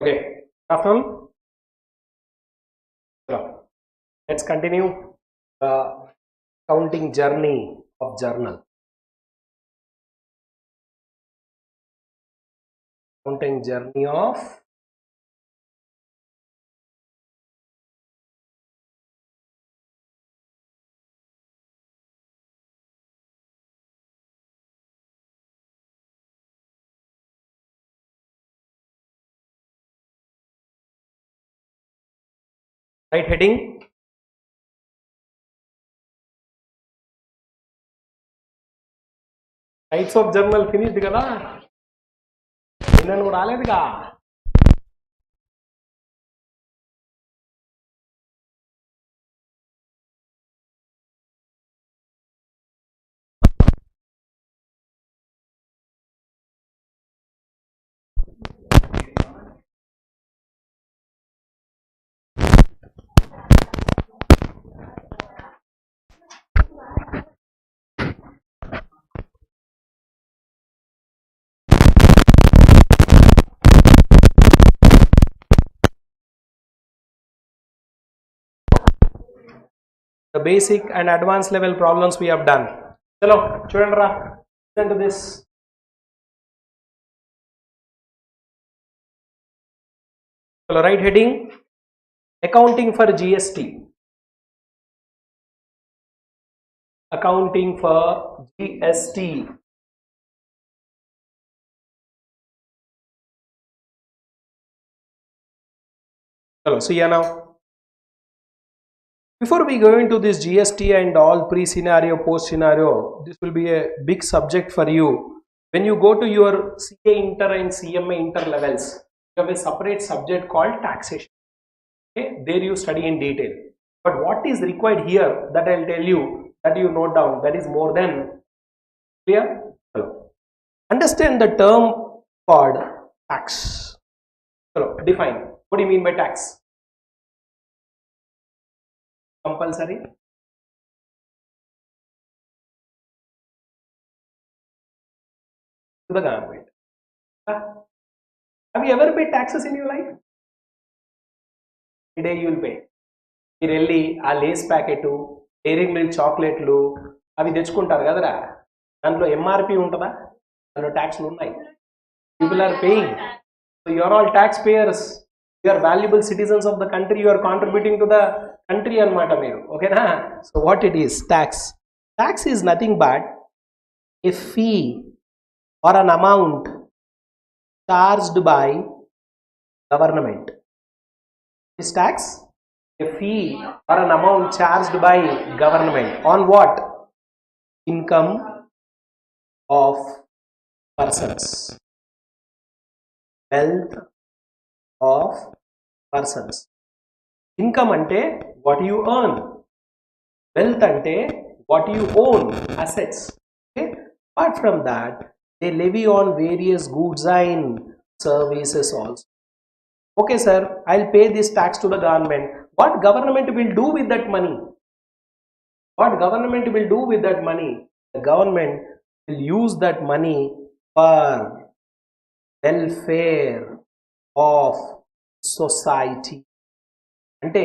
Okay, afternoon. So, let's continue the counting journey of journal. Counting journey of right heading. Types of journal finished కదా నిన్న రాలేదుగా the basic and advanced level problems we have done. Chalo, chudandi ra, listen to this. Chalo, right heading, accounting for GST. Accounting for GST. Hello, see ya now. Before we go into this GST and all pre-scenario, post-scenario, this will be a big subject for you. When you go to your CA Inter and CMA Inter levels, you have a separate subject called taxation. Okay, there you study in detail. But what is required here, that I'll tell you, that you note down, that is more than clear. Hello. Understand the term called tax. Hello. Define. What do you mean by tax? Compulsory, to the government. Have you ever paid taxes in your life? Today you will pay. మీరు వెళ్ళి ఆ Lay's packet, dairy milk చాక్లెట్లు అవి తెచ్చుకుంటారు కదరా, దాంట్లో MRP ఉంటుందా? దాంట్లో ట్యాక్స్లు ఉన్నాయి. People are paying. So you are all tax payers. You are valuable citizens of the country. You are contributing to the country anamata meeru. Okay na? So what it is? Tax. Tax is nothing but a fee or an amount charged by government. Is tax a fee or an amount charged by government on what? Income of persons, wealth of persons. Income ante what you earn, wealth ante what you own, assets. Okay, apart from that they levy on various goods and services also. Okay sir, I'll pay this tax to the government. What government will do with that money? What government will do with that money? The government will use that money for welfare of society. Ante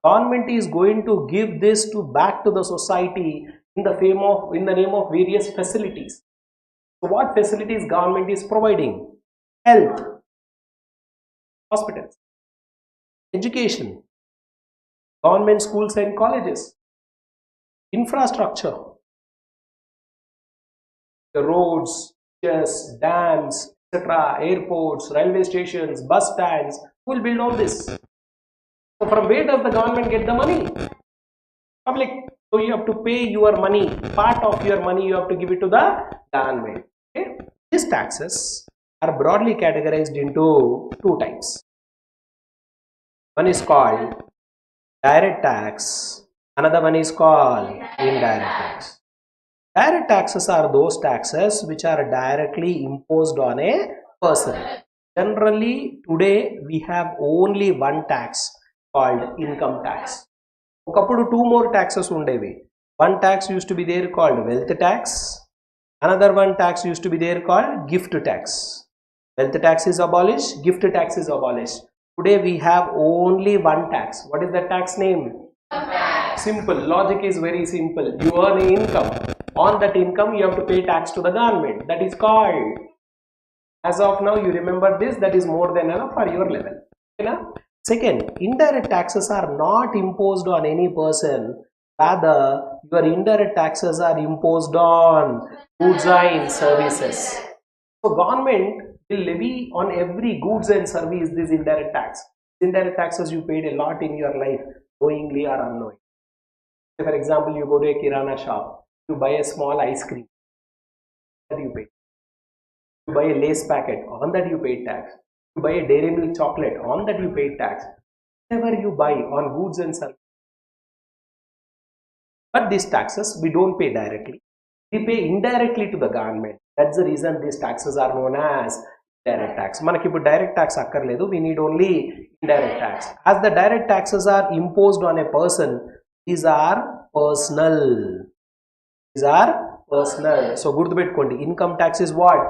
government is going to give this to back to the society in the name of various facilities. So what facilities government is providing? Health, hospitals, education, government schools and colleges, infrastructure, the roads, churches, dams, etc., airports, railway stations, bus stands. Who will build all this? So from where does the government get the money? Public. So you have to pay your money. Part of your money you have to give it to the government. Okay? These taxes are broadly categorized into two types. One is called direct tax. Another one is called indirect tax. Direct taxes are those taxes which are directly imposed on a person. Generally, today we have only one tax called income tax. Okappudu two more taxes undevi. One tax used to be there called wealth tax. Another one tax used to be there called gift tax. Wealth tax is abolished, gift tax is abolished. Today we have only one tax. What is the tax name? Simple. Logic is very simple. You earn income. On that income, you have to pay tax to the government. That is called. As of now, you remember this. That is more than enough for your level. Okay, na? Second, indirect taxes are not imposed on any person. Rather, your indirect taxes are imposed on goods and services. So, government will levy on every goods and service this indirect tax. Indirect taxes you paid a lot in your life, knowingly or unknowingly. For example, you go to a kirana shop, you buy a small ice cream, that you pay. You buy a lace packet, on that you pay tax. You buy a dairy milk chocolate, on that you pay tax. Whatever you buy on goods and services. But these taxes we don't pay directly. We pay indirectly to the government. That's the reason these taxes are known as direct tax. Manaki ఇప్పుడు direct tax akkarledu, we need only indirect tax. As the direct taxes are imposed on a person, these are personal. These are personal. So గుర్తుపెట్టుకోండి, income tax is what?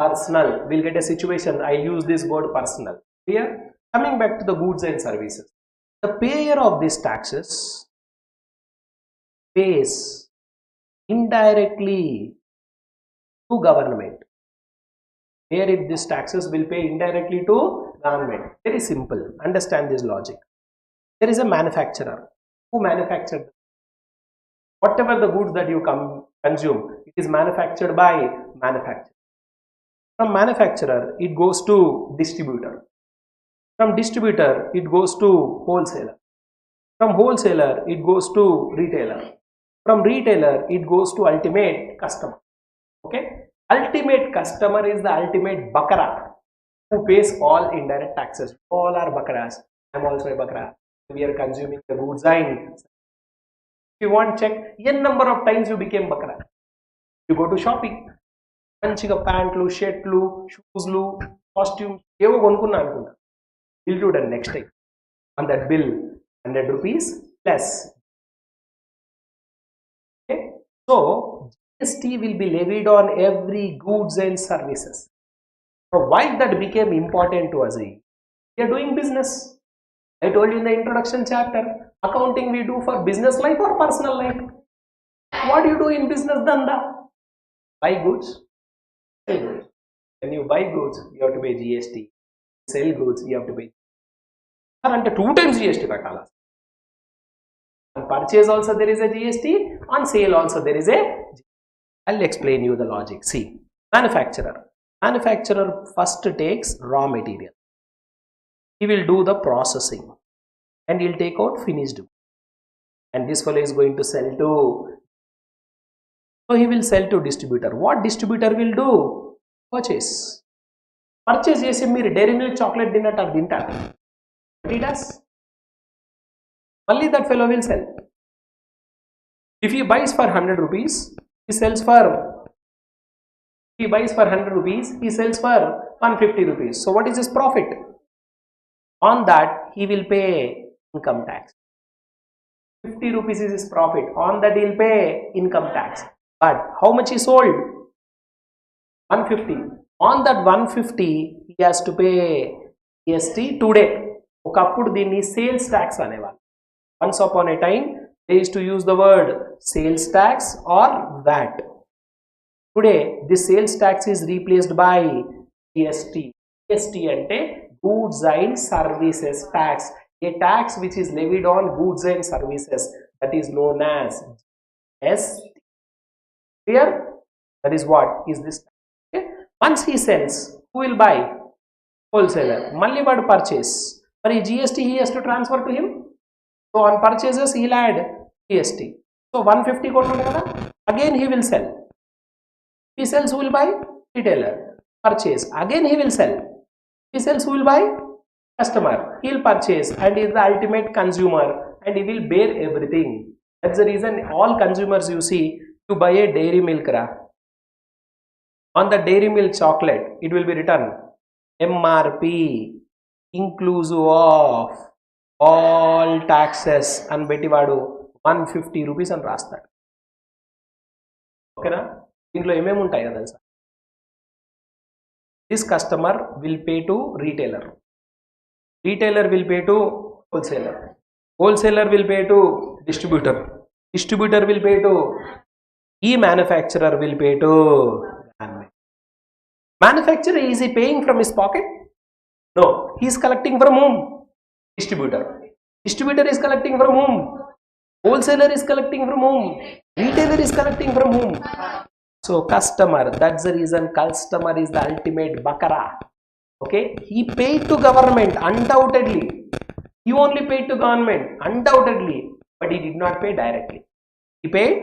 Personal. We'll get a situation. I'll use this word personal. Clear? Coming back to the goods and services. The payer of these taxes pays indirectly to government. Where if these taxes will pay indirectly to government. Very simple. Understand this logic. There is a manufacturer who manufactured whatever the goods that you consume. It is manufactured by manufacturer. From manufacturer, it goes to distributor. From distributor, it goes to wholesaler. From wholesaler, it goes to retailer. From retailer, it goes to ultimate customer. Okay? Ultimate customer is the ultimate bakara who pays all indirect taxes. All are bakaras. I am also a bakara. We are consuming the goods and if you want check n number of times you became bakara. You go to shopping. మంచిగా ప్యాంట్లు, షర్ట్లు, షూస్లు, costumes ఏవో కొనుక్కున్నా అనుకుంటా. We'll do that next time. On that bill, 100 rupees plus. Okay? So, GST will be levied on every goods and services. So, why that became important to us? We are doing business. I told you in the introduction chapter, accounting we do for business life or personal life. What do you do in business danda? Buy goods. Sell goods. When you buy goods, you have to pay GST. Sell goods, you have to pay. And 2 times GST katala. On purchase also there is a GST. On sale also there is a GST. I'll explain you the logic. See, manufacturer. Manufacturer first takes raw material. He will do the processing and he'll take out finished goods. And this fellow is going to sell to. So he will sell to distributor. What distributor will do? Purchase. Purchase చేసి మీరు dairy milk chocolate తిన్నట్టు అది తింటారు. What he does? Only that fellow will sell. If he buys for 100 rupees, he sells for. He buys for 100 rupees, he sells for 150 rupees. So what is his profit? On that he will pay income tax. 50 rupees is his profit. On that he will pay income tax. But how much he sold? 150. On that 150 he has to pay GST today. ఒకప్పుడు దీన్ని sales tax అనేవాళ్ళు. Once upon a time they used to use the word sales tax or VAT. Today this sales tax is replaced by GST. GST ante goods and services tax. A tax which is levied on goods and services, that is known as GST. Clear? That is what is this. Okay? Once he sells, who will buy? Wholesaler. Malli vadu purchase. But GST he has to transfer to him. So on purchases he will add GST. So 150 kottadu kada. Again he will sell. He sells, who will buy? Retailer. Purchase. Again he will sell. He sells, who will buy? Customer. He will purchase and he is the ultimate consumer and he will bear everything. That's the reason all consumers you see, you buy a dairy milk ra. On the dairy milk chocolate, it will be written MRP inclusive of all taxes and bettivadu 150 rupees and రాస్తాడు. ఓకేనా? దీంట్లో ఏమేమి ఉంటాయో తెలుసా? This customer will pay to retailer. Retailer will pay to wholesaler. Wholesaler will pay to distributor. Distributor will pay to manufacturer will pay to government. Manufacturer, is he paying from his pocket? No. He is collecting from whom? Distributor. Distributor is collecting from whom? Wholesaler is collecting from whom? Retailer is collecting from whom? So customer, that's the reason customer is the ultimate bakara. Okay, he paid to government undoubtedly. He only paid to government undoubtedly, but he did not pay directly. He paid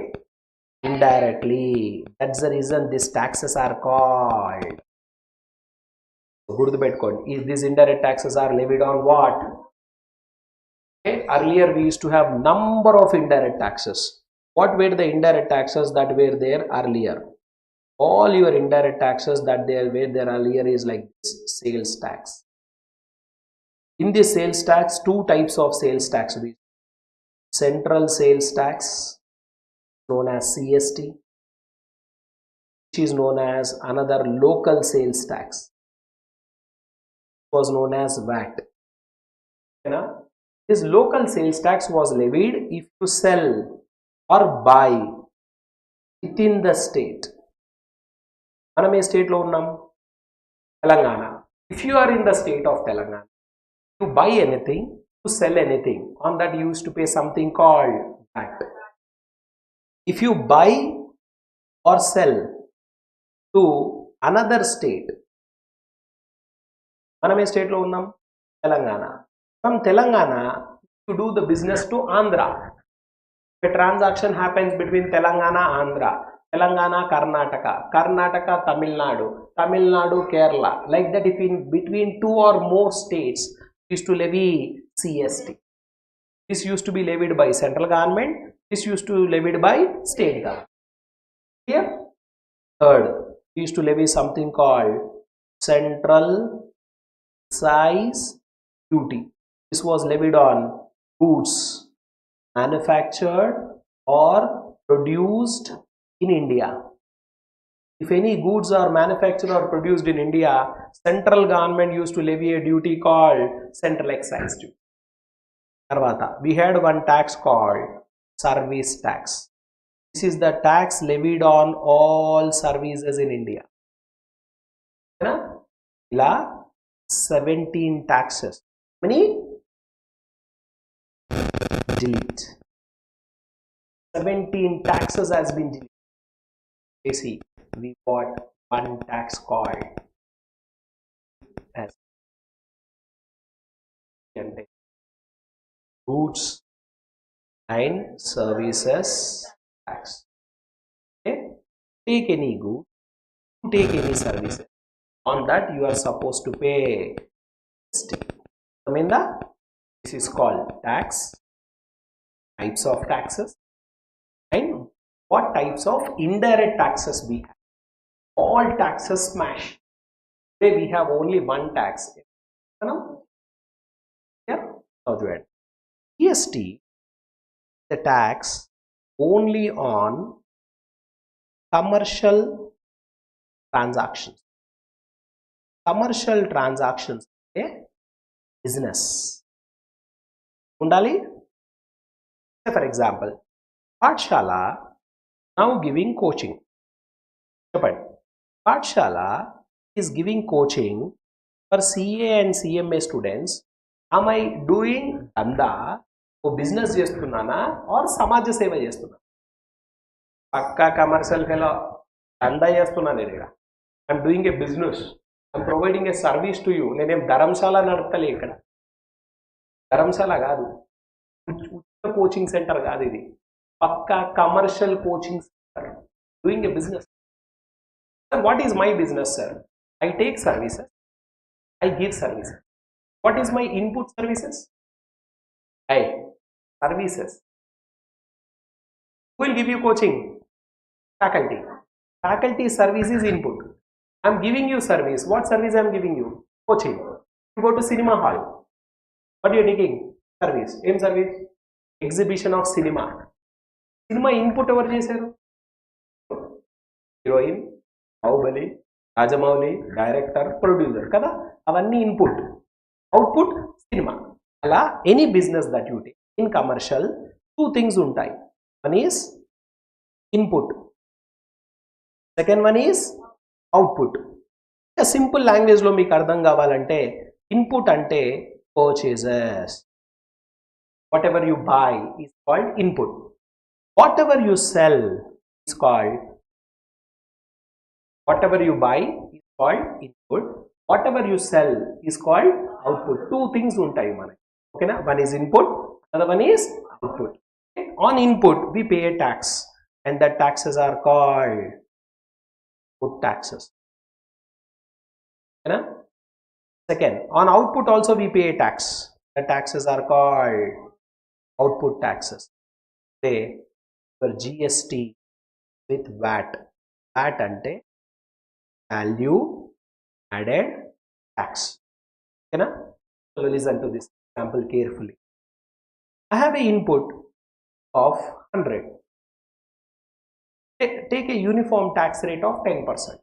indirectly. That's the reason these taxes are called. Is these indirect taxes are levied on what? Okay. Earlier we used to have number of indirect taxes. What were the indirect taxes that were there earlier? All your indirect taxes that were there earlier is like this: sales tax. In this sales tax, two types of sales tax. Central sales tax, known as CST, which is known as another local sales tax, was known as VAT. This local sales tax was levied if you sell or buy within the state. మనం ఏ state లో ఉన్నాం? Telangana. If you are in the state of Telangana, you buy anything, you sell anything, on that you used to pay something called VAT. If you buy or sell to another state, మనం ఏ state లో ఉన్నాం? Telangana. From Telangana, you do the business to Andhra. A transaction happens between Telangana, Andhra, Telangana, Karnataka, Karnataka, Tamil Nadu, Tamil Nadu, Kerala. Like that, if in between two or more states, used to levy CST. This used to be levied by central government. This used to be levied by state government. Here, third, we used to levy something called central excise duty. This was levied on goods manufactured or produced in India. If any goods are manufactured or produced in India, central government used to levy a duty called central excise duty. Tarvata, we had one tax called service tax. This is the tax levied on all services in India. Ila 17 taxes. Many? Delete. 17 taxes has been deleted. You see, we got one tax called as goods and services tax. Okay? Take any good, take any services. On that you are supposed to pay. This is called tax, types of taxes, and what types of indirect taxes we have. All taxes smash. Today we have only one tax. Yeah. GST, the tax only on commercial transactions. Commercial transactions, okay? Business. Undali? For example, Patshala now giving coaching. Patshala is giving coaching for CA and CMA students. Am I doing danda or business చేస్తున్నానా or సమాజ సేవ చేస్తున్నా? పక్కా commercial fellow దందా చేస్తున్నాను నేను. I'm doing a business. I'm providing a service to you. నేనేం ధర్మశాల నడపలే ఇక్కడ. ధర్మశాల కాదు, కోచింగ్ సెంటర్ కాదు ఇది, పక్కా commercial coaching centre. Doing a business. What is my business, sir? I take services, I give services. What is my input services? I services. Who will give you coaching? Faculty. Faculty service is input. I am giving you service. What service I am giving you? Coaching. You go to cinema hall. What you are taking? Service. Same service. Exhibition of cinema. Cinema input over చేశారు. Heroine, Bahubali, Rajamouli, director, producer కదా, అవన్నీ input. Output cinema. అలా any business that you take in commercial 2 things ఉంటాయి. One is input, second one is output. Simple లాంగ్వేజ్లో మీకు అర్థం కావాలంటే input అంటే purchases. Whatever you buy is called input. Whatever you sell is called, whatever you buy is called input, whatever you sell is called output. 2 things ఉంటాయి మనకి. ఓకేనా? One is input, another one is output. Okay? On input we pay a tax and the taxes are called input taxes. Okay? Second, on output also we pay a tax. The taxes are called output taxes. Say for GST with VAT. VAT ante value added tax. Okay, na? So listen to this example carefully. I have an input of 100. Take a uniform tax rate of 10%.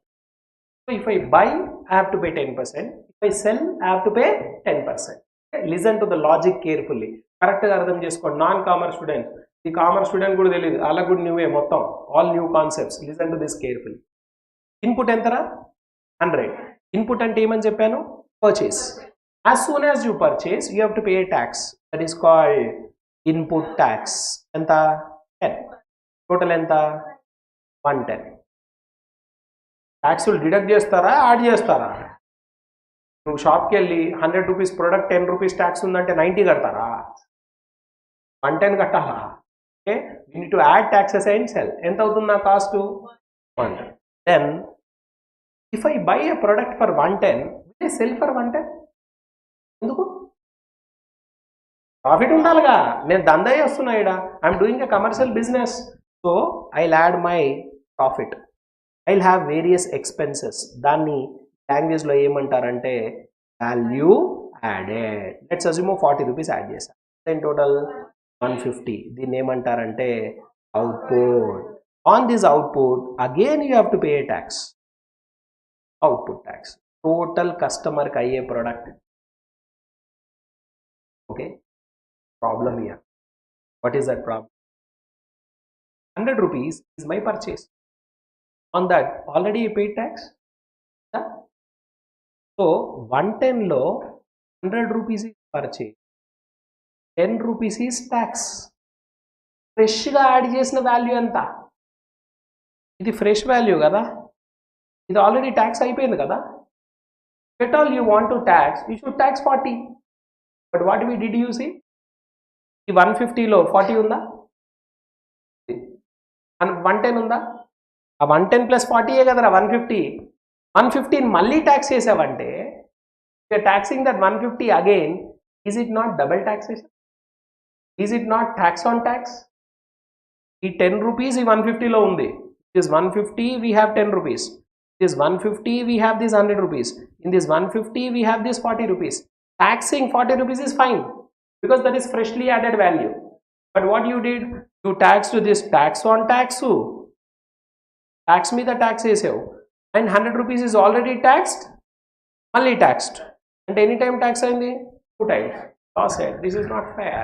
So if I buy, I have to pay 10%. If I sell, I have to pay 10%. Okay? Listen to the logic carefully. Correct ga ardham cheskondi. Non-commerce student, the commerce student kuda teliyadu, ala kuda new mottham, all new concepts. Listen to this carefully. Input entara 100. Input ante em ani cheppanu, purchase. As soon as you purchase, you have to pay a tax, that is called input tax. Enta 10. Total enta 110. Tax will deduct chestara, add chestara? నువ్వు షాప్కి వెళ్ళి 100 rupees product 10 rupees tax ఉందంటే 90 కడతారా? 110 కట్టాలా? Okay, you need to add taxes and sell. ఎంత అవుతుంది నా cost? 110. Then if I buy a product for 110, will I sell for 110? ఎందుకు? ప్రాఫిట్ ఉండాలిగా. నేను దందా చేస్తున్నా ఇక్కడ, I'm doing a commercial business. So I'll add my profit, I'll have various expenses. దాన్ని లాంగ్వేజ్లో ఏమంటారంటే value added. Let's assume 40 rupees add చేశాను, దెన్ టోటల్ 150. దీన్ని ఏమంటారంటే output. On this output again you have to pay A tax, output tax. Total కస్టమర్కి అయ్యే product. Okay, problem here. What is that problem? 100 rupees is my purchase. On that already you paid tax. So 110 లో 100 rupees is purchase, 10 rupees is tax. ఫ్రెష్గా add చేసిన value ఎంత? ఇది fresh value కదా, ఇది already tax అయిపోయింది కదా. At all you want to tax, you should tax 40. But what we did you see? ఈ 150లో 40 ఉందా? 110 ఉందా? ఆ 110 ప్లస్ 40 కదరా 150. 115 మళ్ళీ ట్యాక్స్ చేసావంటే taxing that 150 again. Is it not double taxation? Is it not tax on tax? ఈ 10 rupees ఈ 150లో ఉంది. It is 150, we have 10 rupees. It is 150, we have this 100 rupees. In this 150 we have this 40 rupees. Taxing 40 rupees is fine because that is freshly added value. But what you did, you taxed this tax on tax. Tax me the tax చేసావు, and 100 rupees is already taxed, only taxed. And any time tax అయింది 2 times. Loss it. This is not fair.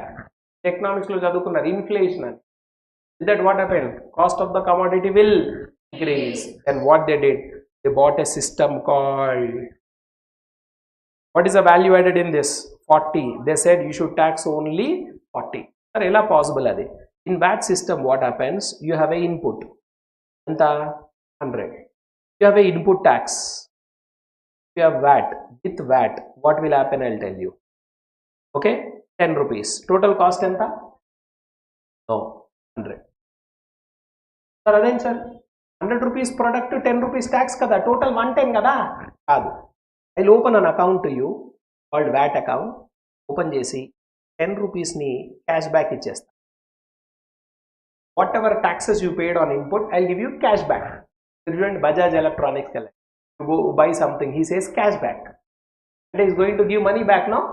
Economics లో చదువుకున్నారు inflation అని. That what happened? Cost of the commodity will increase. And what they did, they bought a system called, what is the value added in this? 40. They said you should tax only 40. Sir, ela possible adi? In VAT system what happens? You have a input. Anta 100. You have a input tax. You have VAT. With VAT, what will happen? I'll tell you. Okay, 10 rupees. Total cost enta? No, 100. Sir, adem sir, 100 rupees product to 10 rupees tax kada. Total 110 kada? Kaadu. I'll open an account to you called VAT account. Open చేసి 10 రూపీస్ని cash back ఇచ్చేస్తా. What ever taxes you paid on input, I'll give you cash back. Student Bajaj Electronics you go buy something, he says cash back, and he is going to give money back now.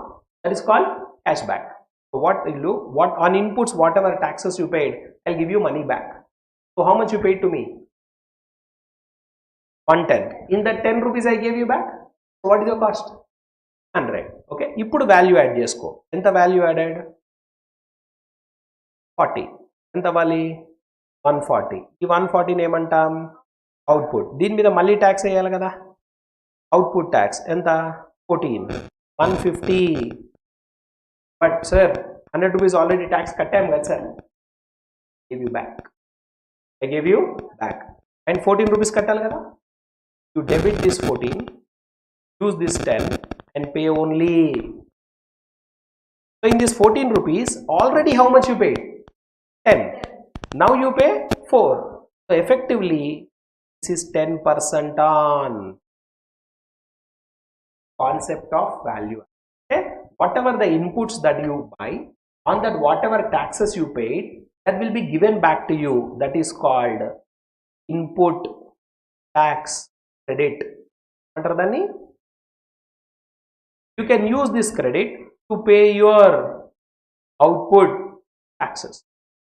That is called cash back. So what will do? What on inputs, whatever taxes you paid, I'll give you money back. So how much you paid to me? 110. In that 10 rupees I gave you back. So what is your cost? 100. Okay. ఇప్పుడు value add చేసుకో. ఎంత value added? 40. ఎంత వాలి? 140. ఈ 140 ఏమంటాం? Output. దీని మీద మళ్ళీ ట్యాక్స్ వేయాలి కదా. అవుట్పుట్ ట్యాక్స్ ఎంత? 14. 150. But sir 100 rupees already tax కట్టాం కదా sir. Give you back. I gave you back. And 14 rupees కట్టాలి కదా. You debit this 14, use this 10 and pay only. So in this 14 rupees, already how much you paid? 10. Now you pay 4. So effectively, this is 10% on concept of value. Okay? Whatever the inputs that you buy, on that whatever taxes you paid, that will be given back to you. That is called input tax credit. You can use this credit to pay your output taxes.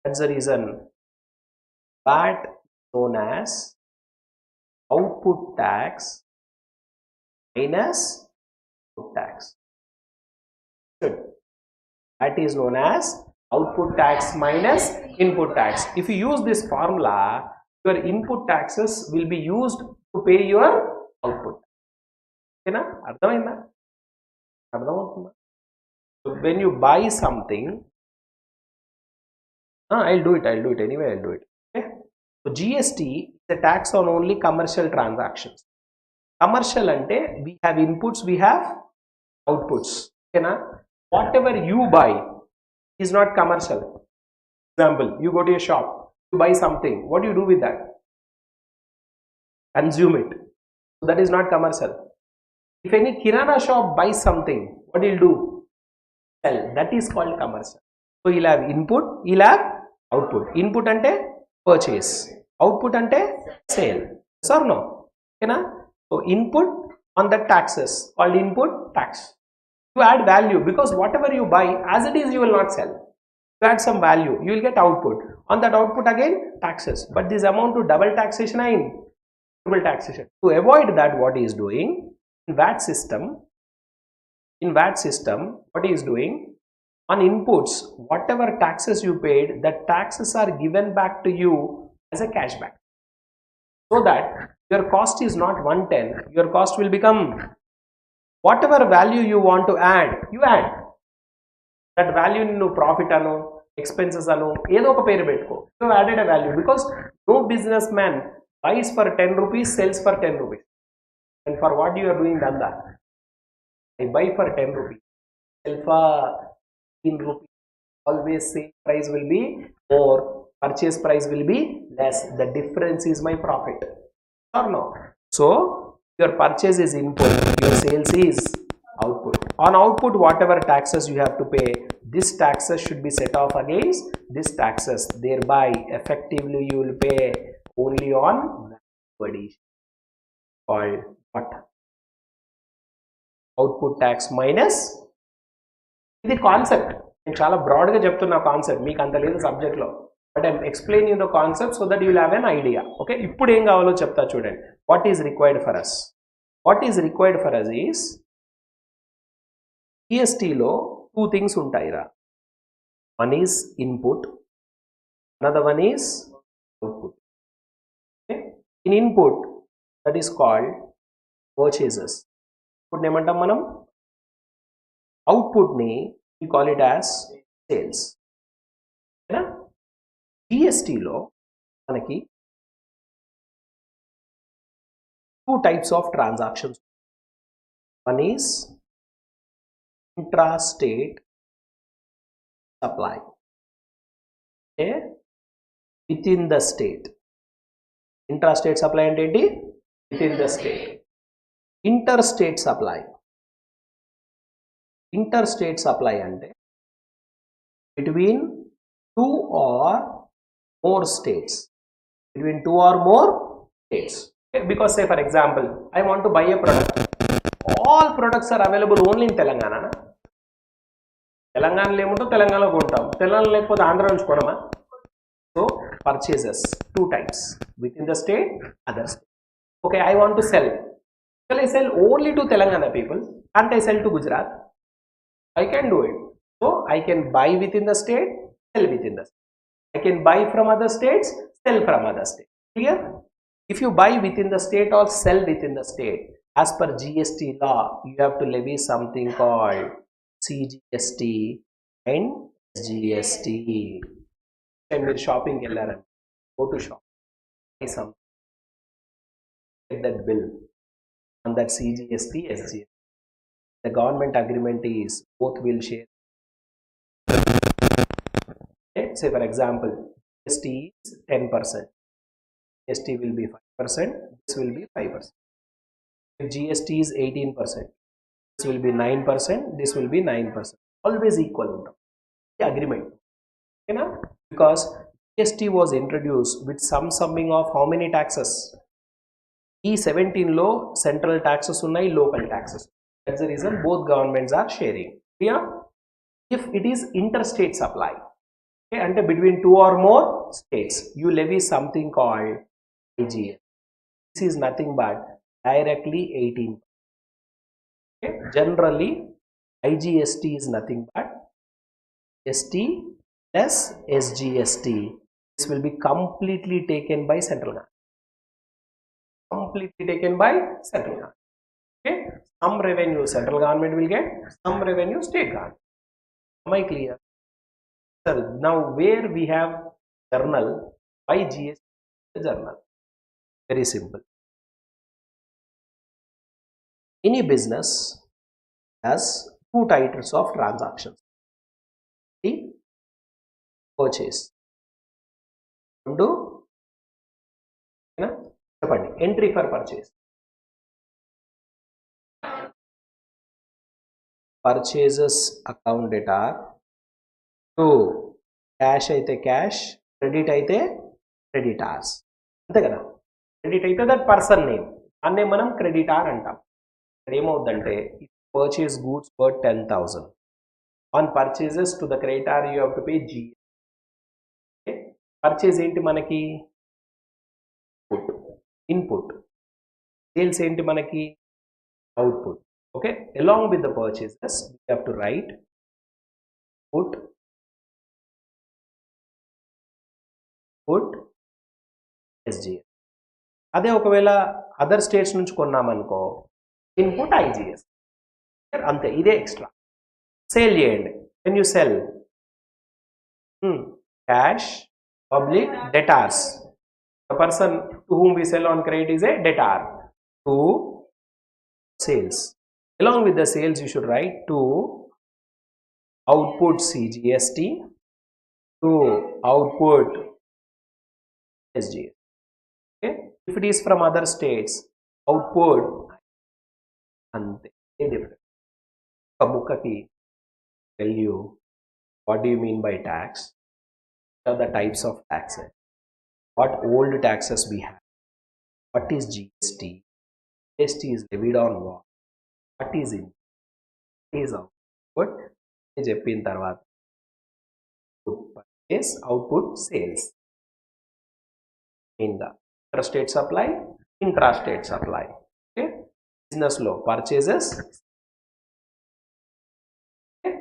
That's the reason that is known as output tax minus input tax. Good. That is known as output tax minus input tax. If you use this formula, your input taxes will be used to pay your output. Okay na? Ardhamainda? Ardhamavutunda? So when you buy something, I'll do it anyway. I'll do it. Okay? So GST is a tax on only commercial transactions. Commercial ante we have inputs, we have outputs. Okay na? Whatever you buy is not commercial. Example, you go to a shop, you buy something. What do you do with that? Consume it. So that is not commercial. If any kirana shop buys something, what will do? Sell. That is called commercial. So you'll have input, you'll have output. Input ante purchase, output ante sale. Yes or no? Okay na? So input on the taxes called input tax. You add value because whatever you buy as it is you will not sell. You add some value, you will get output. On that output again taxes. But this amount to double taxation and triple taxation. To avoid that, what he is doing in VAT system, what he is doing on inputs, whatever taxes you paid, the taxes are given back to you as a cashback. So that your cost is not 110, your cost will become whatever value you want to add, you add. That value nu profit anu, expenses anu, edo oka peru pettuko. You added a value because no businessman buys for 10 rupees, sells for 10 rupees. And for what you are doing danda? I buy for 10 rupees, sell for 15 rupees. Always same price will be more, purchase price will be less. The difference is my profit. Or no? So your purchase is input, your sales is output. On output, whatever taxes you have to pay, this taxes should be set off against this taxes. Thereby, effectively, you will pay only on value addition. Called what? Output tax minus. This concept. నేను చాలా బ్రాడ్గా చెప్తున్నా concept, మీకు అంత లేదు సబ్జెక్ట్లో. But I'm explaining the concept so that you will have an idea. Okay, ఇప్పుడు ఏం కావాలో చెప్తా చూడండి. What is required for us? What is required for us is GSTలో 2 things ఉంటాయిరా. One is input, another one is output. Okay? In input, that is called purchases. Input ఏమంటాం మనం? Output ని we call it as sales. ఓకేనా? GSTలో మనకి 2 types of transactions. One is intrastate supply. Okay? Within the state. Intrastate supply అంటే ఏంటి? Within the state. Interstate supply. Interstate supply అంటే between 2 or more states. Between 2 or more states. Okay? Because say for example, I want to buy a product. All products are available only in Telangana. తెలంగాణలో ఏముంటో తెలంగాణలో కొంటాం, తెలంగాణ లేకపోతే ఆంధ్ర నుంచి కొనమా? So purchases 2 types, within the state, other state. Okay, I want to sell. Shall I sell only to Telangana people? Can't I sell to Gujarat? I can do it. So I can buy within the state, sell within the state. I can buy from other states, sell from other states. Clear? If you buy within the state or sell within the state, as per GST law, you have to levy something called CGST and SGST. And with shopping, go to shop, buy something, get that bill on that CGST, SGST. The government agreement is both will share. Okay? Say for example, GST is 10%. GST will be 5%. This will be 5%. If GST is 18%, this will be 9%. This will be 9%. Always equal. The agreement. You know? Because GST was introduced with some summing of how many taxes? E17 low central taxes unnai, local taxes. That's the reason both governments are sharing. Yeah? If it is interstate supply, okay, and between two or more states, you levy something called IGS. This is nothing but directly 18. Okay? Generally, IGST is nothing but ST plus SGST. This will be completely taken by central government. Completely taken by central government. Okay? Some revenue central government will get, some revenue state government. Am I clear? Sir, now where we have journal, why GST journal? Very simple. Any business has two types of transactions. The purchase. Do entry for purchase. Purchases account data. To cash aithe cash, credit aithe creditors. Ante kada. Credit aithe that person name. Anne manam creditor antam. If you purchase goods worth 10,000. On purchases to the creditor you have to pay G. Okay? Purchase enti manaki input. Sales enti manaki output. Okay, along with the purchases we have to write put SGS. అదే ఒకవేళ other states నుంచి కొన్నామనుకో input IGS. అంతే, ఇదే extra. Sale చేయండి. When you cell cash public debtors. The person to whom we sell on credit is a debtor. To sales. Along with the sales you should write to output CGST, to output SGS. Okay? If it is from other states, output ante different. Kabukaki tell you what do you mean by tax, what are the types of taxes, what old taxes we have, what is GST, GST is levied on what is in, what is output, చెప్పిన తర్వాత purchase, output, sales. In the interstate supply, intrastate supply. Okay? Business law, purchases. Okay?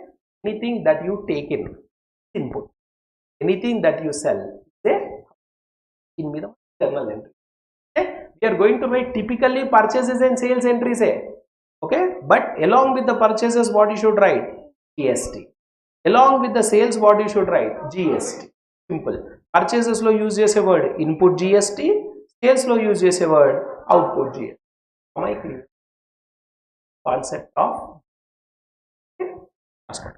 Anything that you take in, input. Anything that you sell, say, in the journal entry. Okay? We are going to write typically purchases and sales entries. Okay? But along with the purchases, what you should write? GST. Along with the sales, what you should write? GST. Simple. Purchases lo use a word input GST, sales lo use a word output GST. Am I clear? Concept of transport.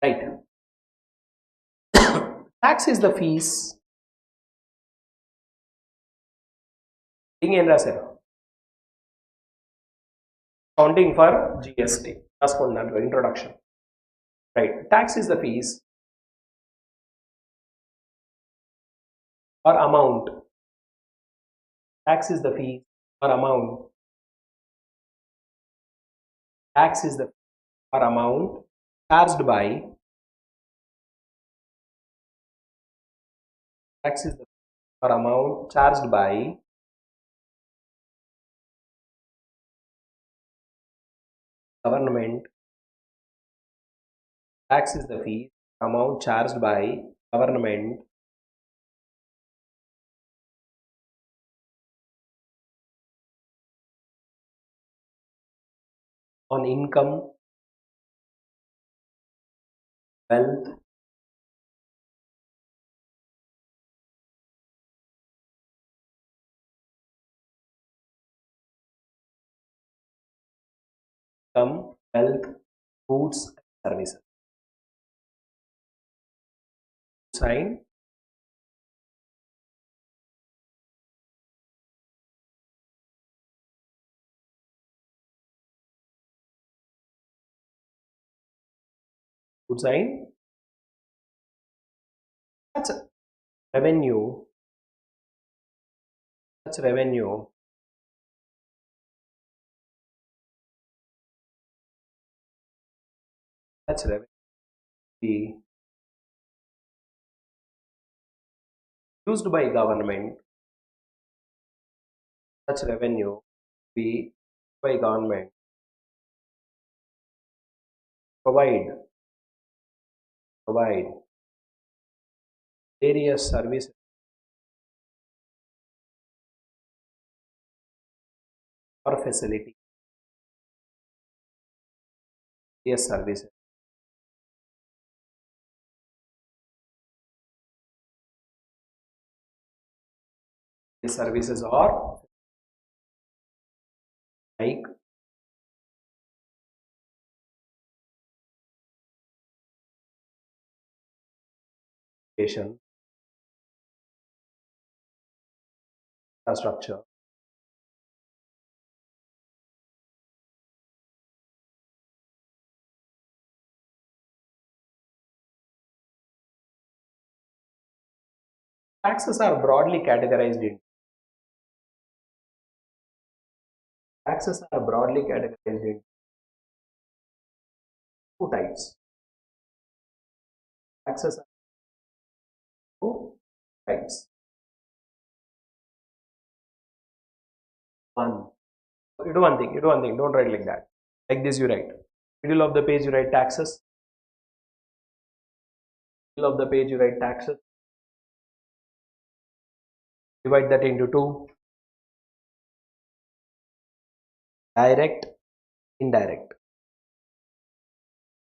Right. Tax is the fees. Counting for GST. That's called introduction. Right. Tax is the fees or amount. Tax is the fee or amount Tax is the or amount charged by. Tax is the or amount charged by government. Tax is the fee amount charged by government on income, wealth, wealth, goods, and services. Sign. Good sign. That's revenue. That's revenue. That's revenue. Be used by government. That's revenue. Be by government. Provide various services or facility. Various services. These services are like education, infrastructure, taxes are broadly categorized in two types. Taxes are two types. One. You do one thing. Don't write like that. Like this you write. Middle of the page you write taxes. Middle of the page you write taxes. Divide that into two. Direct, indirect.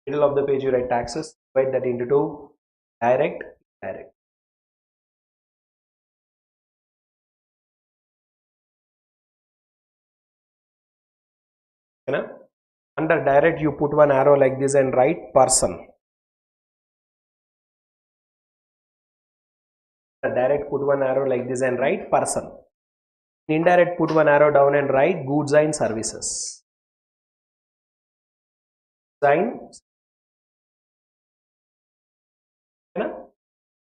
Middle of the page you write taxes. Divide that into two. Direct, indirect. Under direct you put one arrow like this and write person. Direct put one arrow like this and write person. Indirect put one arrow down and write goods and services.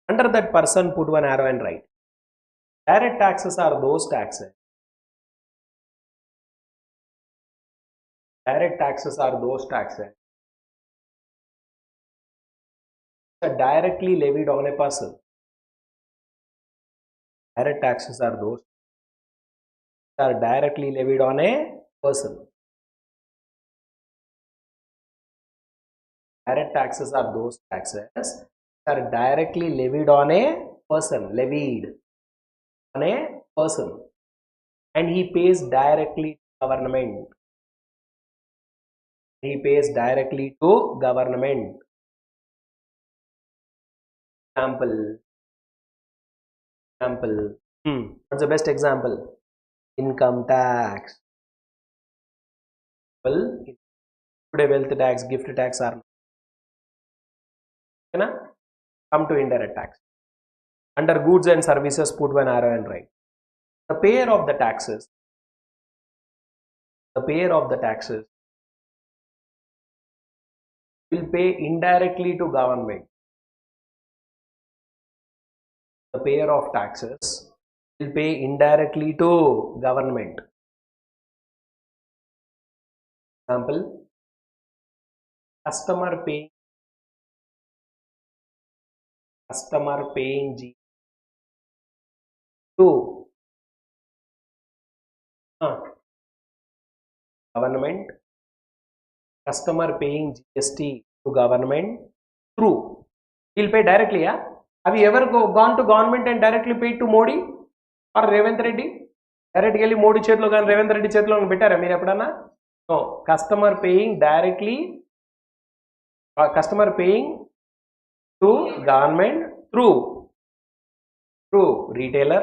Under that person put one arrow and write. Direct taxes are those taxes. Direct taxes are those taxes that are directly levied on a person. Direct taxes are those that are directly levied on a person. Direct taxes are those taxes that are directly levied on a person. Levied on a person. And he pays directly to government. He pays directly to government. Example. What's the best example? Income tax. Well, today wealth tax, gift tax are. Come to indirect tax. Under goods and services, put one arrow and write. The payer of the taxes. Will pay indirectly to government. The payer of taxes will pay indirectly to government. Example, customer paying G to government, customer paying GST to government through. He'll pay directly, yeah? Have you ever gone to government and directly paid to Modi or Revanth Reddy? Directly వెళ్ళి మోడీ చేతిలో కానీ రేవంత్ రెడ్డి చేతిలో పెట్టారా మీరు ఎప్పుడన్నా? No. Customer paying directly, customer paying to government through retailer,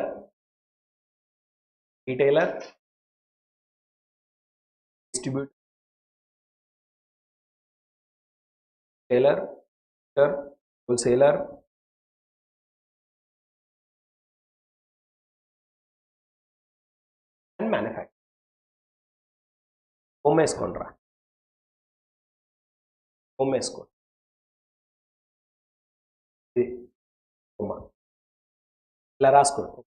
distributor, wholesaler, and manufacturer. Home వేసుకోండిరా, home వేసుకోండి. ఇలా రాసుకోండి.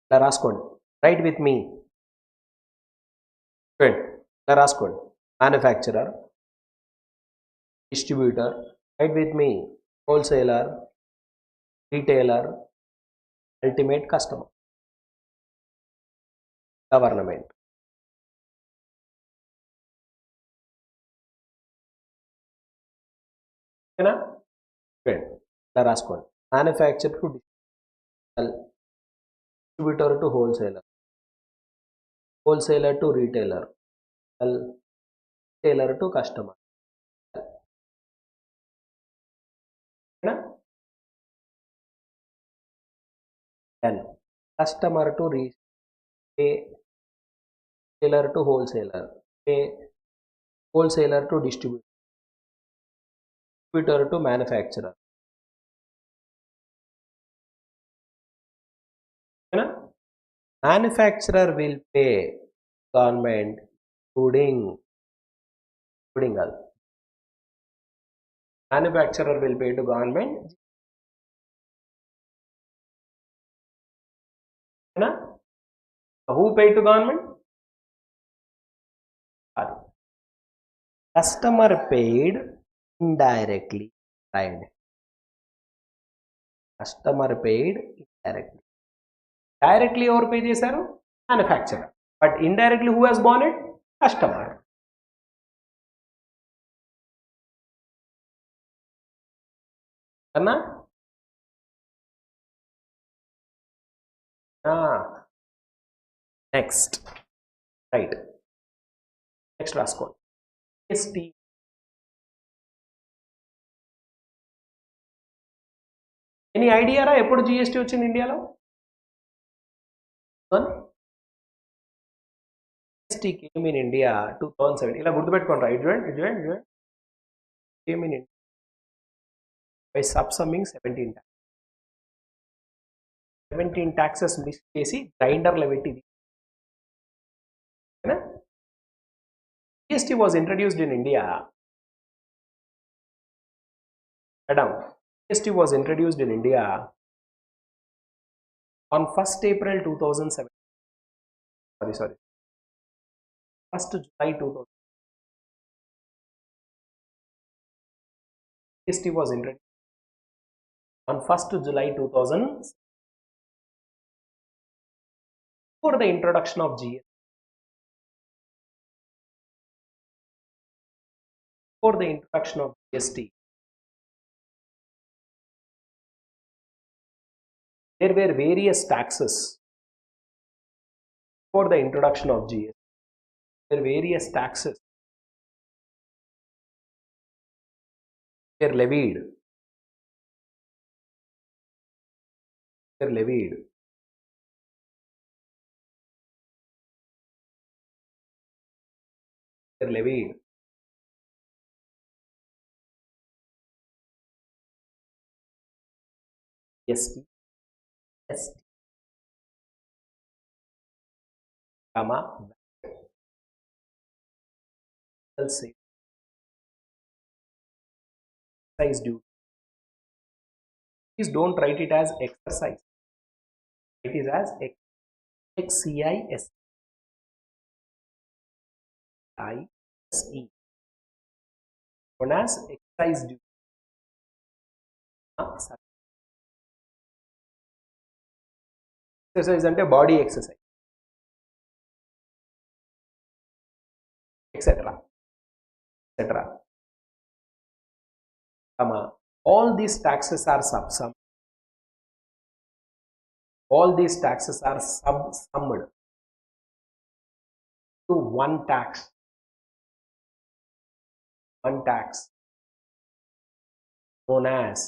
ఇలా రాసుకోండి. Write with me. ఇలా రాసుకోండి. Manufacturer, distributor, write with me, wholesaler, retailer, ultimate customer, government. ఓకేనా? ఇలా రాసుకోండి. Manufacture to distributor to wholesaler, wholesaler to retailer, retailer to customer. Then customer to retailer to wholesaler, wholesaler to distributor, distributor to manufacturer. Manufacturer will pay government including manufacturer will pay to government. Who paid to government? Customer paid indirectly, right? Customer paid indirectly. Directly or pay చేశారు manufacturer, but indirectly who has borne it? Customer. అన్నా next right, next రాసుకోండి. ఎస్టీ any ఐడియారా ఎప్పుడు GST వచ్చింది ఇండియాలో? GST came in India 2007. ఇలా గుర్తుపెట్టుకోండి. చూడండి came in India by subsuming 17 taxes మిస్ చేసి గ్రైండర్లో పెట్టింది. GST was introduced in India. Madam, GST was introduced in India on 1st April 2007. Sorry. 1st July 2000. GST was introduced on 1st July 2000. For the introduction of GST. For the introduction of GST, there were various taxes. For the introduction of GST, there were various taxes were levied. ST, comma, excise duty. Please don't write it as exercise. It is as XCISISE, known as excise duty. Exercise అంటే body exercise etc etc. All these taxes are subsummed. All these taxes are subsummed to one tax. One tax known as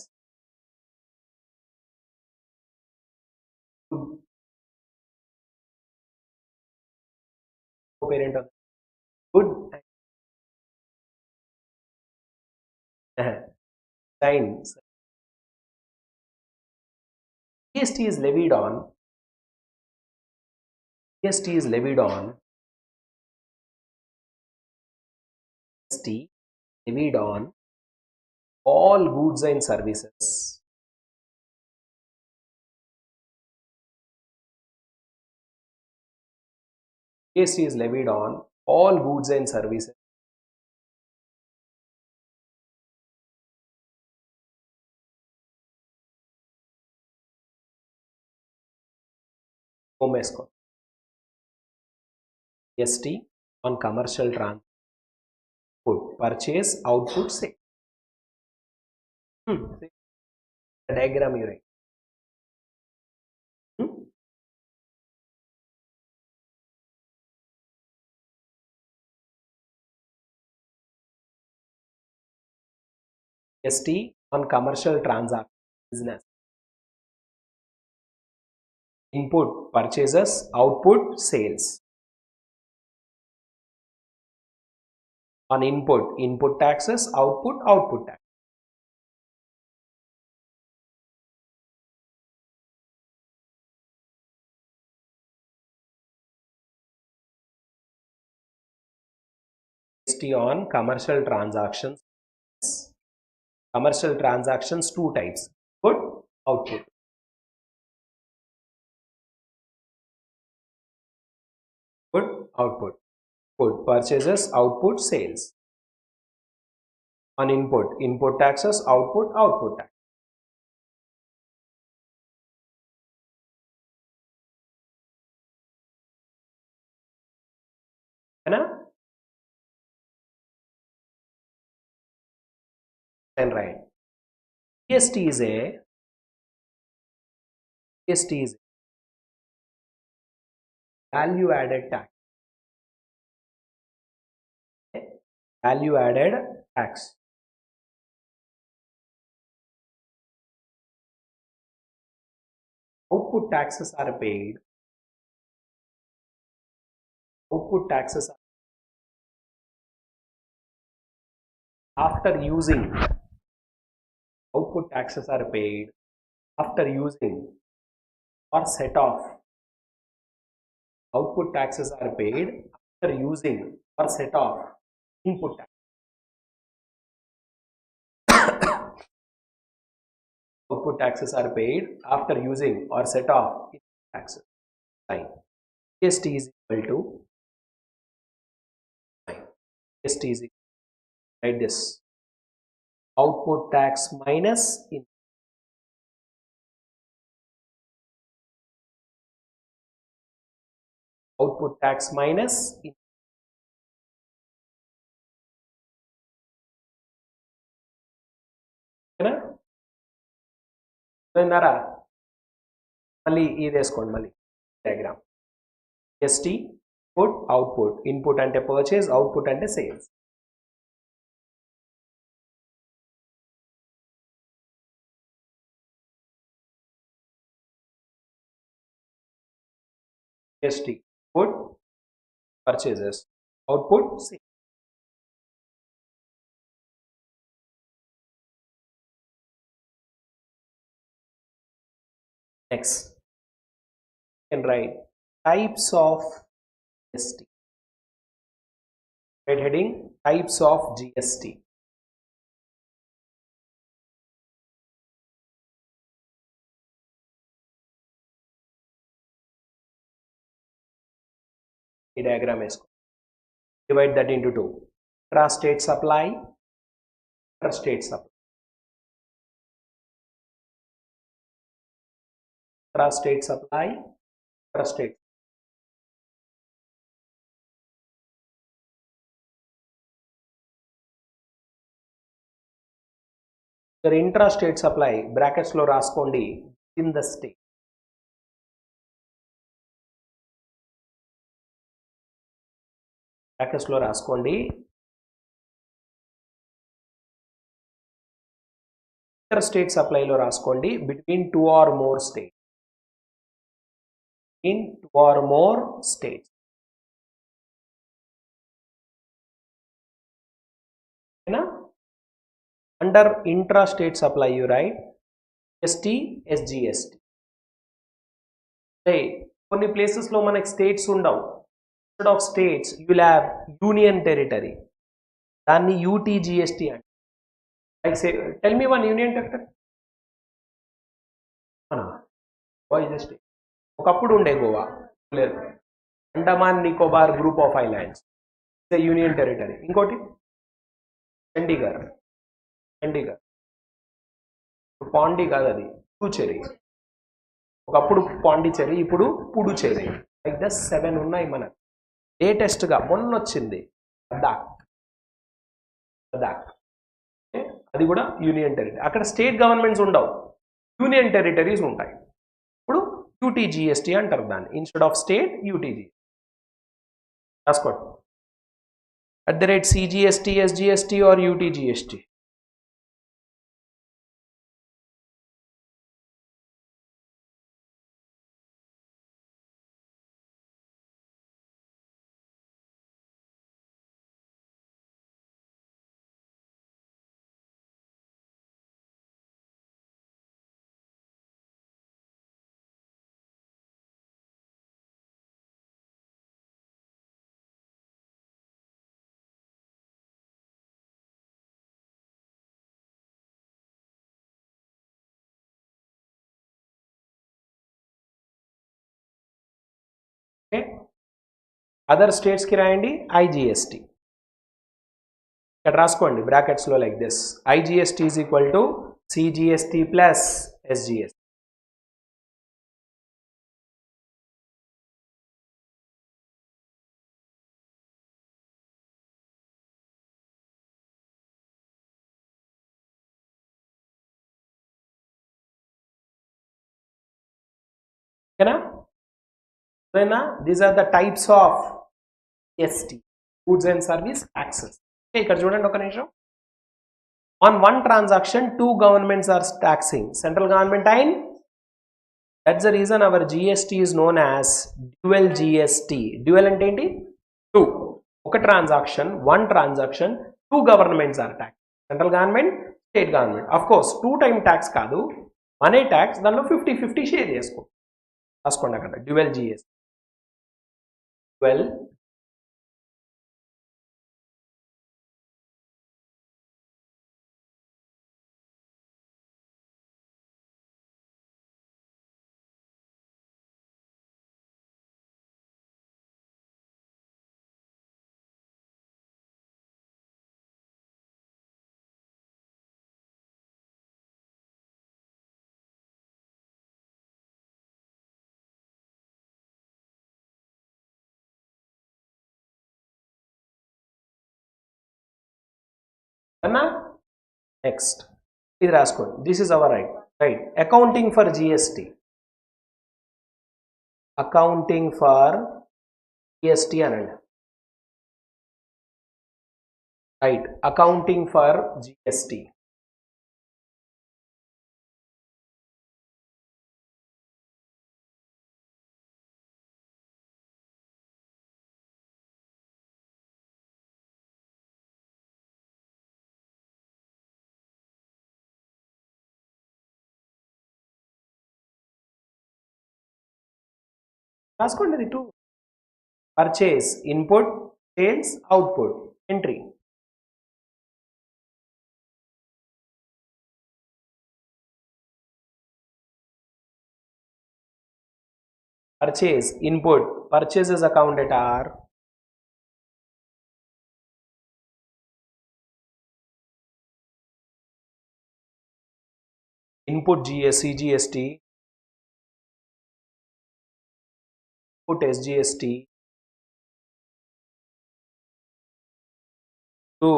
parent of good signs. GST is levied on GST is levied on GST levied on all goods and services. GST is levied on all goods and services home escort. GST on commercial transport, purchase, output, sale. The diagram you write. GST on commercial transaction business. Input purchases, output sales. On input taxes, output tax. GST on commercial transactions. Commercial transactions, two types: input, output. Output. Purchases, output sales. On input taxes, output tax. है ना? And right. GST is value added tax. Value added tax. Output taxes are paid. Output taxes are after using. Output taxes are paid after using or set off. Output taxes are paid after using or set off input tax. Output taxes are paid after using or set off input taxes. Fine. GST is equal to GST is equal to, write this, output tax minus input. Output tax minus input. ఓకేనా? మళ్ళీ ఇది వేసుకోండి, మళ్ళీ diagram. GST input output. Input అంటే purchase, output అంటే sales. GST input purchases, output sales. Next, you can write types of GST. Red heading, types of GST. ఈ diagram వేసుకో. Divide that into two. Intrastate supply, interstate supply. Intrastate supply, interstate. The intrastate supply brackets లో రాసుకోండి in the state. Brackets లో రాసుకోండి interstate supply లో రాసుకోండి between two or more states. In two or more states. Under intrastate supply you write ST, SGST. Hey, కొన్ని places లో మనకి states ఉండవు. Instead of states you will have union territory. దాన్ని UTGST అంటే. Like say, tell me one union territory. Why is this state? ఒకప్పుడు ఉండే గోవా లేదు. Andaman Nicobar group of islands union territory. ఇంకోటి చండీగఢ్. చండీగఢ్ పాండి కాదు, అది పుడుచేరి. ఒకప్పుడు పాండిచేరి, ఇప్పుడు పుడుచేరి. లైక్ ద 7 ఉన్నాయి మనకు. లేటెస్ట్గా మొన్న వచ్చింది లదాఖ్. లదాఖ్ అది కూడా యూనియన్ టెరిటరీ. అక్కడ స్టేట్ గవర్నమెంట్స్ ఉండవు, యూనియన్ టెరిటరీస్ ఉంటాయి. ఇప్పుడు యూటీజీఎస్టీ అంటారు దాన్ని. ఇన్స్టెడ్ ఆఫ్ స్టేట్ యూటీజీ రాసుకోండి. @CGST, SGST or UTGST. Other స్టేట్స్కి రాయండి ఐజిఎస్టీ. ఇక్కడ రాసుకోండి బ్రాకెట్స్లో like this. IGST is equal to CGST plus SGST. ఓకేనా? These are the types of GST, goods and service taxes. Okay, ఇక్కడ చూడండి ఒక నిమిషం. On one transaction, two governments are taxing, central government and that's the reason our GST is known as dual GST. Dual అంటే ఏంటి? Two. ఒక transaction, one transaction, two governments are taxed. Central government, state government. Of course, two time tax కాదు, one tax, దానిలో 50-50 share చేసుకో. రాసుకోండి అక్కడ dual GST. Well, next ఇది రాసుకోండి. This is our right. Accounting for GST. Accounting for GST అనండి. Right, accounting for GST. రాసుకోండి ఇది 2. Purchase input, sales output, entry. Purchase input, purchases account at R, input CGST, input SGST to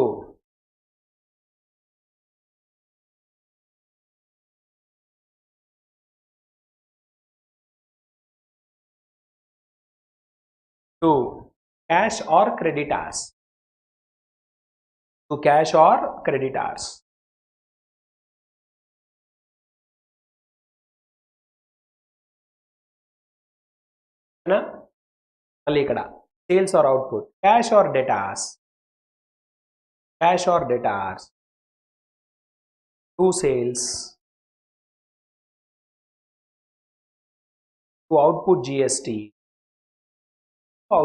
cash or creditors, to cash or creditors. మళ్ళీ ఇక్కడ sales are output, cash or datas, cash or debtors, to sales, to output GST, to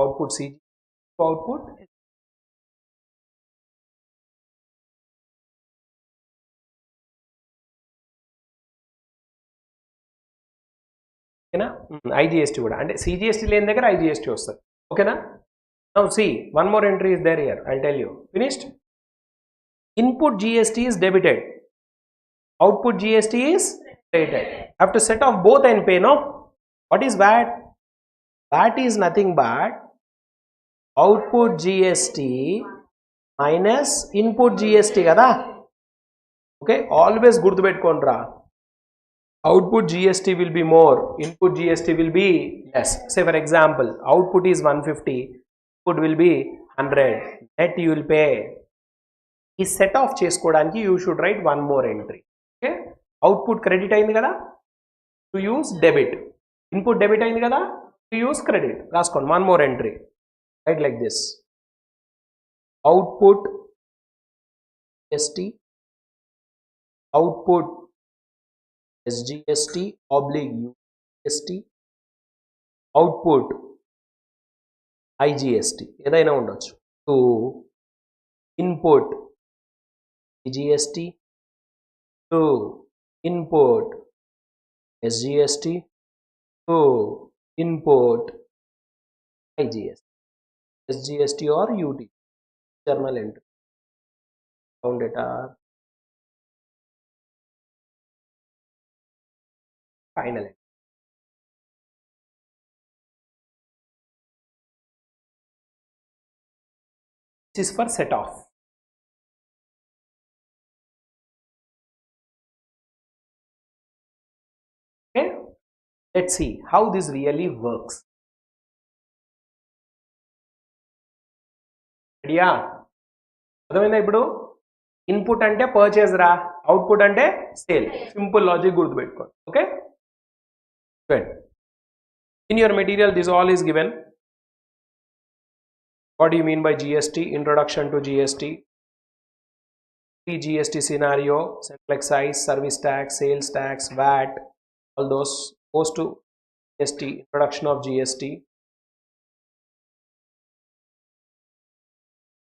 output CG, to output ఓకేనా. IGST కూడా అంటే CGST లేని దగ్గర IGST వస్తుంది. ఓకేనా. Now see, one more entry is there here. I'll tell you. Finished? Input GST is debited. Output GST is credited. I have to set off both and pay, no? What is VAT? VAT is nothing but output GST minus input GST kada. Okay, always గుర్తుపెట్టుకోండిరా. Output GST will be more, input GST will be less. Say for example, output is 150, input will be 100, net you will pay. ఈ set of చేసుకోవడానికి you should write one more entry. Okay, output credit అయింది కదా, to use debit. Input debit అయింది కదా, to use credit. రాసుకోండి one more entry, right like this. Output ST, output SGST oblique UST, output IGST ఏదైనా ఉండొచ్చు, to input GST, to input SGST, to input IGST, SGST or UT, journal entry, found data, final entry. This is for set off. Okay, let's see how this really works. రెడీయా? అర్థమైందా? ఇప్పుడు input అంటే purchase రా, output అంటే sale. Simple logic గుర్తుపెట్టుకోండి. Okay, in your material this all is given. What do you mean by GST? Introduction to GST, GST scenario, central excise, service tax, sales tax, VAT, all those goes to GST, introduction of GST.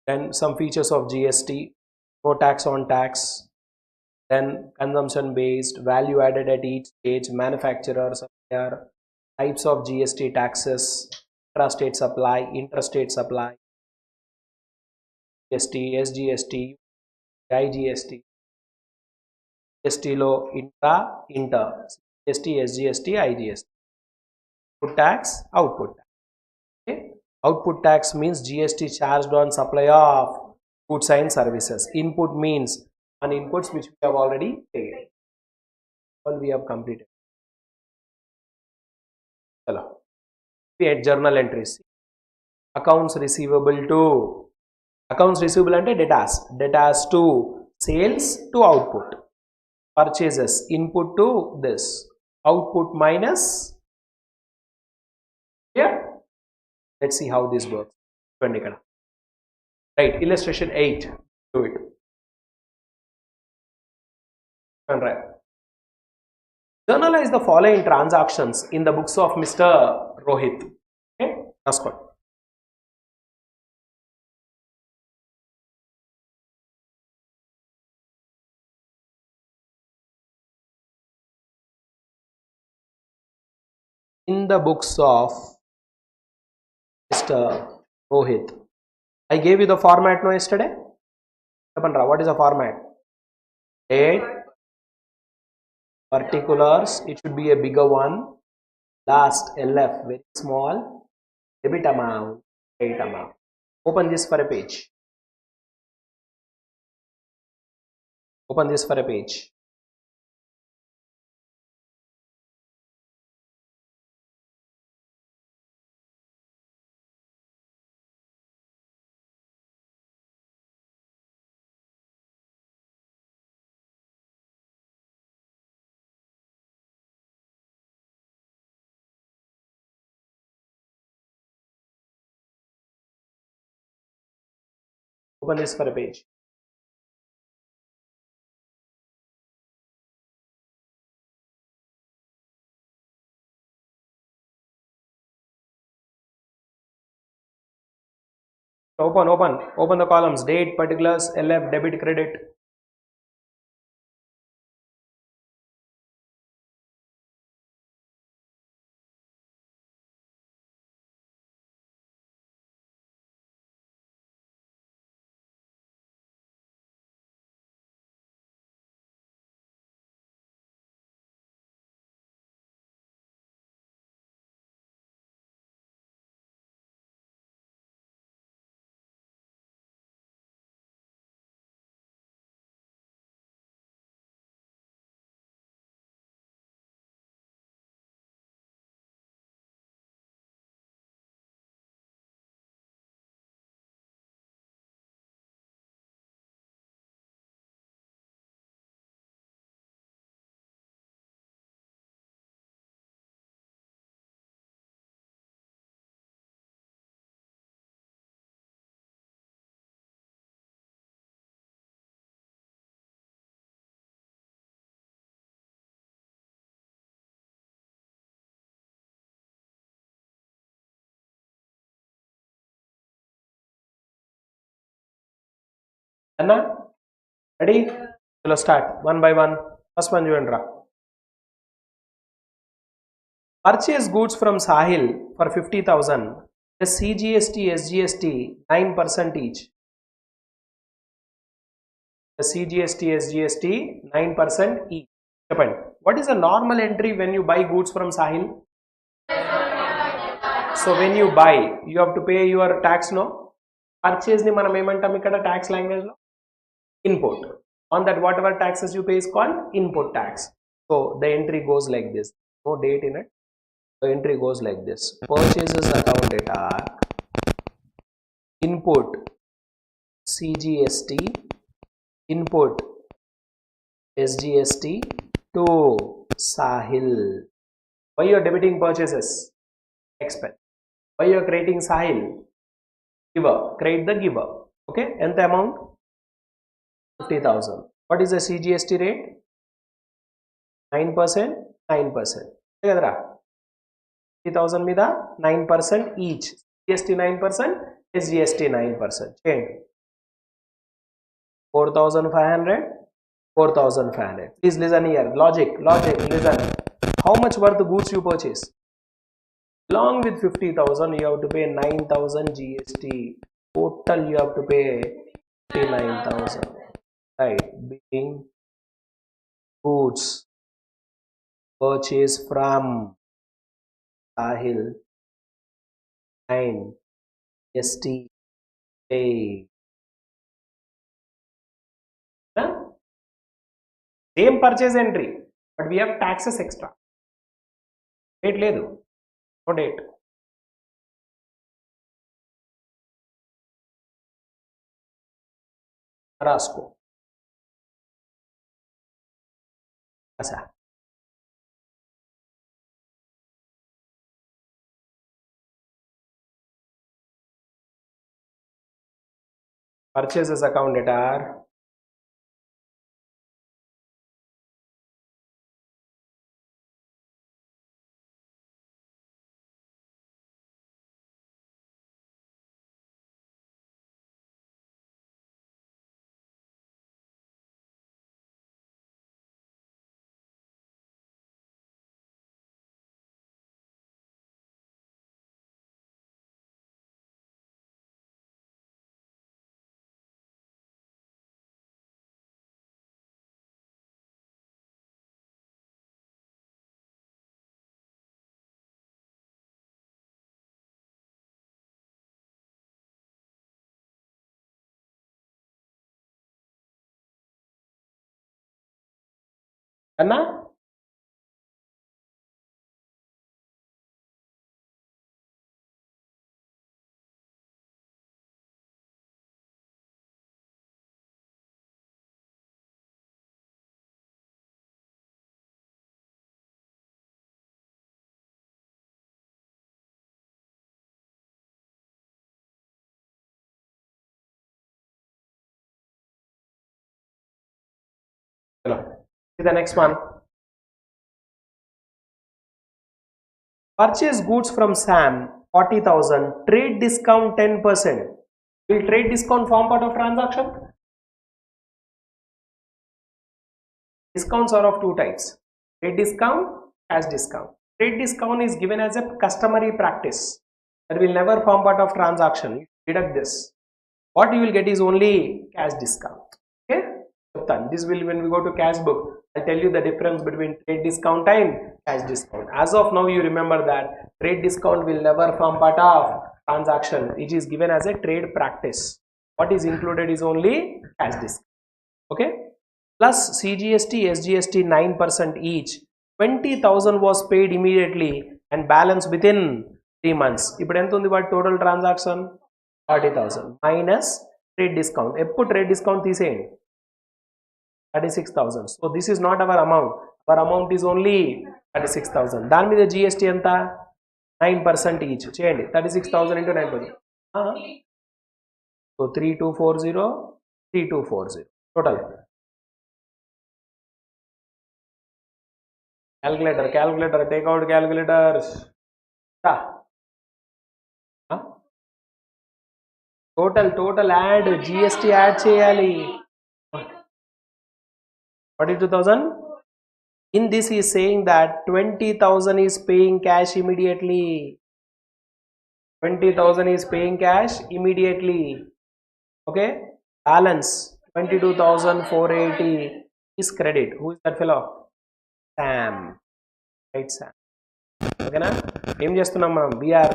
Then some features of GST, no tax on tax, then consumption based, value added at each stage, manufacturer, supplier, types of GST taxes, intrastate supply, interstate supply, GST, SGST, IGST, GST లో inter, GST, SGST, IGST, input tax, output tax. Okay? Output tax means GST charged on supply of goods and services. Input means on inputs which we have already paid. All we have completed. Hello. We had journal entries. Accounts receivable to, accounts receivable ante debtors to sales to output, purchases input to this, output minus here. Let's see how this works. Right, illustration 8, do it. Right. Journalize the following transactions in the books of Mr. Rohit. Okay, that's good. In the books of Mr. Rohit, I gave you the format no yesterday. What is the format? Date, Particulars, it should be a bigger one. Last, LF, very small. Debit amount, credit amount. Open this for a page. Open this for a page. Open this for a page. Open the columns. Date, particulars, LF, debit, credit. Anna, ready? Let's start one by one. First one, Juvendra. Purchase goods from Sahil for 50,000. The CGST, SGST 9% each. The CGST, SGST 9% each. What is a normal entry when you buy goods from Sahil? So when you buy, you have to pay your tax, no? Purchase ni manam emantam ikkada tax language lo input. On that, whatever taxes you pay is called input tax. So the entry goes like this. No date in it. The entry goes like this. Purchases account data, input CGST, input SGST to Sahil. Why you are debiting purchases? Expense. Why you are creating Sahil? Giver. Create the giver. Okay. And the amount? 50,000. What is the CGST rate? 9%. 9%. 50,000 mida 9% each. GST 9%, SGST 9%. Change. 4,500. 4,500. Please listen here. Logic. Listen. How much were the goods you purchase? Along with 50,000, you have to pay 9,000 GST. Total, you have to pay 59,000. Right. Being goods purchased from Sahil 9 ST paid. Same purchase entry, but we have taxes extra. Date ledu. No date. Rasko. Asa. Purchases account data. అన్నా See the next one. Purchase goods from Sam 40,000, trade discount 10%. Will trade discount form part of transaction? Discounts are of two types: trade discount, cash discount. Trade discount is given as a customary practice that will never form part of transaction. Deduct this. What you will get is only cash discount. Okay, this will, when we go to cash book, I'll tell you the difference between trade discount and cash discount. As of now, you remember that trade discount will never form part of transaction. It is given as a trade practice. What is included is only cash discount. Okay, plus CGST, SGST 9% each. 20,000 was paid immediately and balance within 3 months. ఇప్పుడు ఎంత ఉంది వాటి total transaction? 40,000 minus trade discount. ఎప్పుడు trade discount తీసేయండి, 36,000. So this is not our amount. Our amount is only 36,000. దాని మీద GST ఎంత? 9% each. చేయండి, 36,000 into 9%. So 3240, 3240 total. Calculator, take out calculators. Total add, GST add cheyali. 42,000. In this he is saying that 20,000 is paying cash immediately. 20,000 is paying cash immediately. Okay, balance 22,480 is credit. Who is that fellow? Sam. Right, Sam. ఓకేనా? ఏం చేస్తున్నాం మనం? We are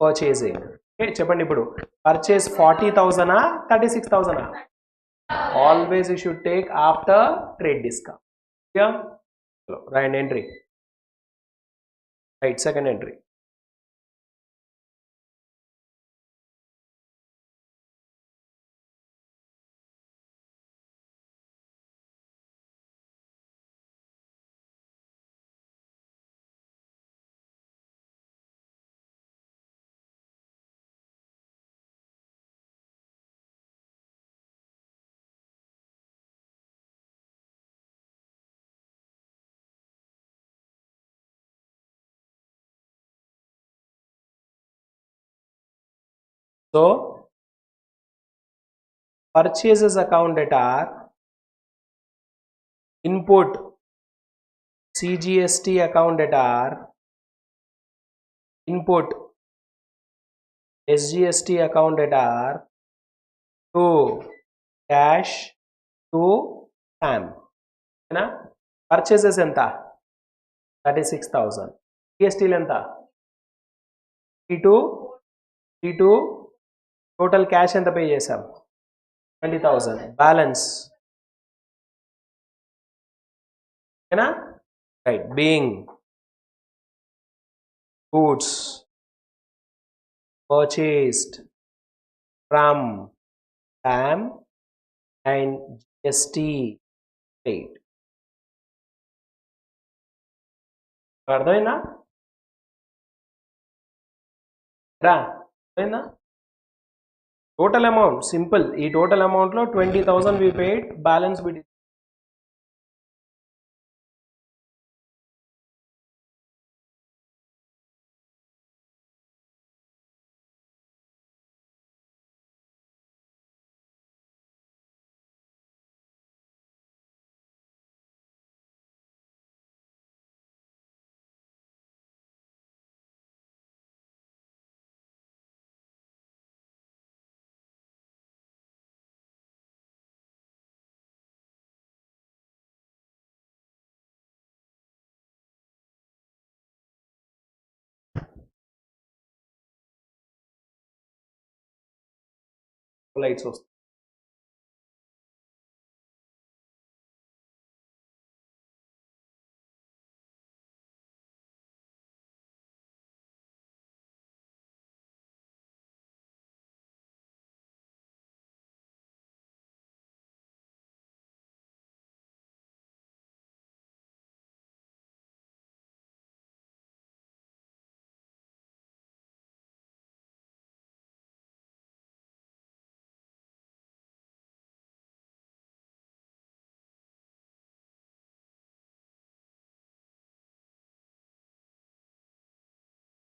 purchasing. Okay, చెప్పండి ఇప్పుడు purchase 40,000 36,000? Always you should take after trade discount. Right entry, right second entry. So purchases accounted are input, CGST accounted are input, SGST accounted are to cash to Sam. Purchases enta 36,000, GST enta 32, total cash enta pay chesam 20,000, balance right, being goods purchased from Sam and GST paid. అర్థమైందా? అర్థమైందా? Total amount simple. ఈ total amount లో 20,000 we paid, balance we did. Lights వస్తాయి.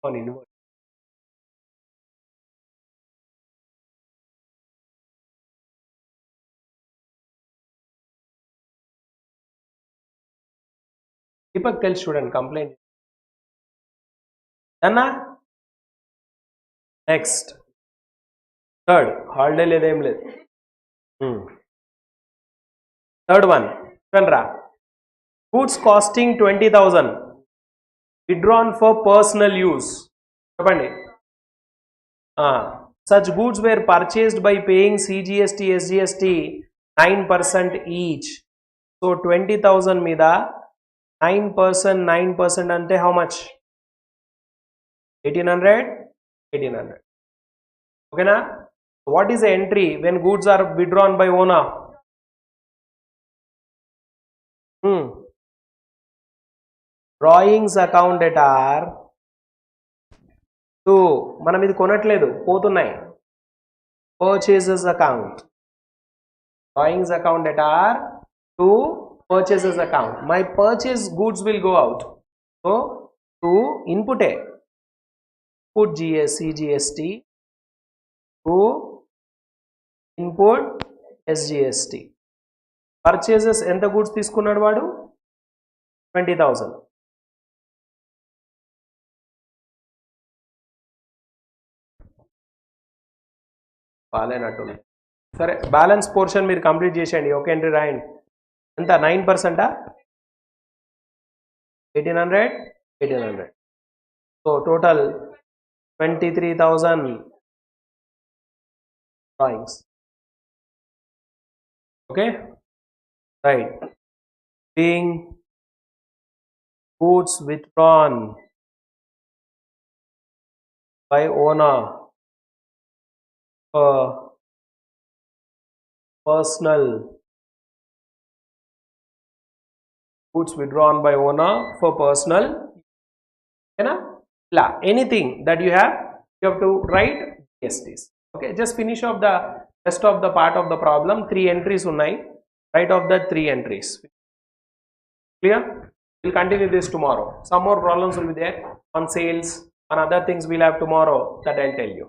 on inverted. Deepak, tell student complaint. Anna? Next. Third. Holiday లేదు ఏం లేదు. Third one. Chandra. Goods costing 20,000. Withdrawn for personal use. చెప్పండి. Such goods were purchased by paying CGST, SGST 9% each. So 20,000 మీద 9% అంటే how much? 1800. 1800. Okay na? What is the entry when goods are withdrawn by owner? Drawings account debtor to మనం ఇది కొనట్లేదు పోతున్నాయి purchases account. Drawings account debtor to purchases account. My purchase goods will go out. So to input A, put CGST to input SGST. Purchases ఎంత goods తీసుకున్నాడు వాడు 20,000. బాలేనట్టుంది. సరే balance portion మీరు complete చేసేయండి. Okay entry రాయండి. ఎంత 9%? 1800. 1800. So total 23,000 drawings. Okay, right. Being goods withdrawn by owner for personal. Goods withdrawn by owner for personal. Anything that you have to write GSTs. Okay, just finish off the rest of the part of the problem. 3 entries unnai. Write off the 3 entries. Clear? We'll continue this tomorrow. Some more problems will be there on sales and other things we'll have tomorrow that I'll tell you.